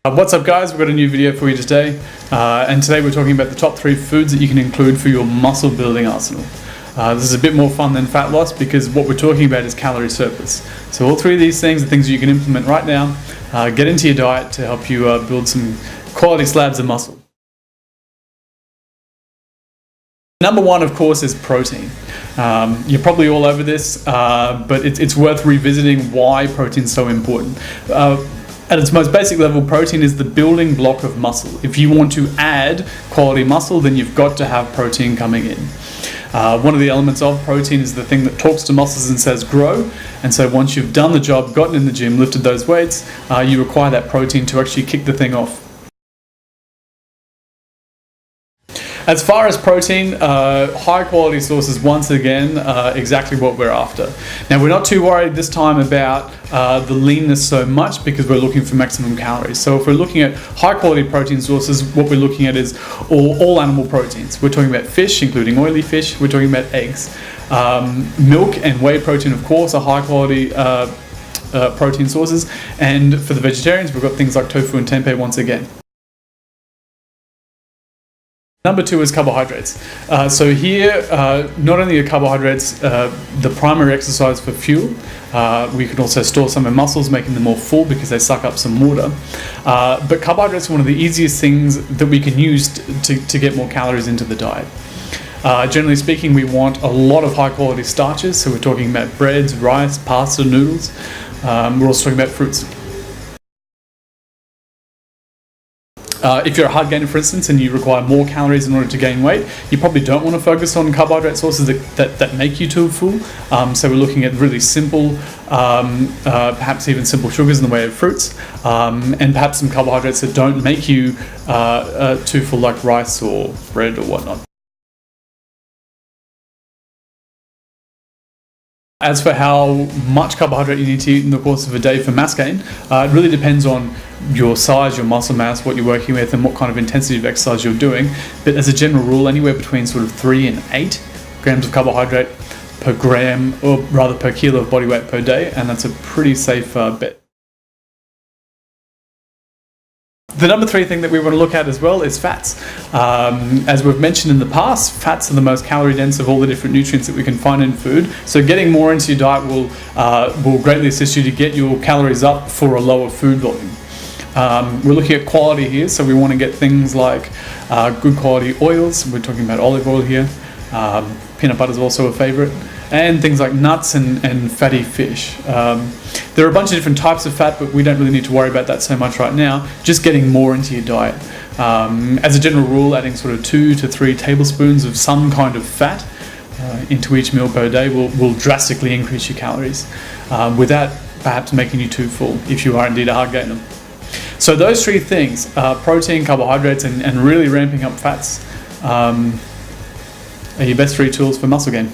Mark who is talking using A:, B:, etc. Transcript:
A: What's up guys, we've got a new video for you today and today we're talking about the top 3 foods that you can include for your muscle building arsenal. This is a bit more fun than fat loss because what we're talking about is calorie surplus. So all 3 of these things are things you can implement right now, get into your diet to help you build some quality slabs of muscle. Number 1 of course is protein. You're probably all over this, but it's worth revisiting why protein is so important. At its most basic level, protein is the building block of muscle. If you want to add quality muscle, then you've got to have protein coming in. One of the elements of protein is the thing that talks to muscles and says grow. And so once you've done the job, gotten in the gym, lifted those weights, you require that protein to actually kick the thing off. As far as protein, high quality sources, once again, exactly what we're after. Now we're not too worried this time about the leanness so much because we're looking for maximum calories. So if we're looking at high quality protein sources, what we're looking at is all animal proteins. We're talking about fish, including oily fish. We're talking about eggs. Milk and whey protein, of course, are high quality protein sources. And for the vegetarians, we've got things like tofu and tempeh once again. Number 2 is carbohydrates. So here, not only are carbohydrates the primary exercise for fuel, we can also store some in muscles, making them more full because they suck up some water. But carbohydrates are one of the easiest things that we can use to get more calories into the diet. Generally speaking, we want a lot of high quality starches, so we're talking about breads, rice, pasta, noodles. We're also talking about fruits. If you're a Hardgainer, for instance, and you require more calories in order to gain weight, you probably don't want to focus on carbohydrate sources that make you too full. So we're looking at really simple, perhaps even simple sugars in the way of fruits, and perhaps some carbohydrates that don't make you too full, like rice or bread or whatnot. As for how much carbohydrate you need to eat in the course of a day for mass gain, it really depends on your size, your muscle mass, what you're working with, and what kind of intensity of exercise you're doing. But as a general rule, anywhere between sort of 3 and 8 grams of carbohydrate per gram, or rather per kilo of body weight per day, and that's a pretty safe bet. The number 3 thing that we want to look at as well is fats. As we've mentioned in the past, fats are the most calorie dense of all the different nutrients that we can find in food. So getting more into your diet will greatly assist you to get your calories up for a lower food volume. We're looking at quality here, so we want to get things like good quality oils. We're talking about olive oil here. Peanut butter is also a favorite. And things like nuts and fatty fish. There are a bunch of different types of fat, but we don't really need to worry about that so much right now. Just getting more into your diet. As a general rule, adding sort of 2 to 3 tablespoons of some kind of fat into each meal per day will drastically increase your calories without perhaps making you too full if you are indeed a hard gainer. So those 3 things, protein, carbohydrates, and really ramping up fats, are your best 3 tools for muscle gain.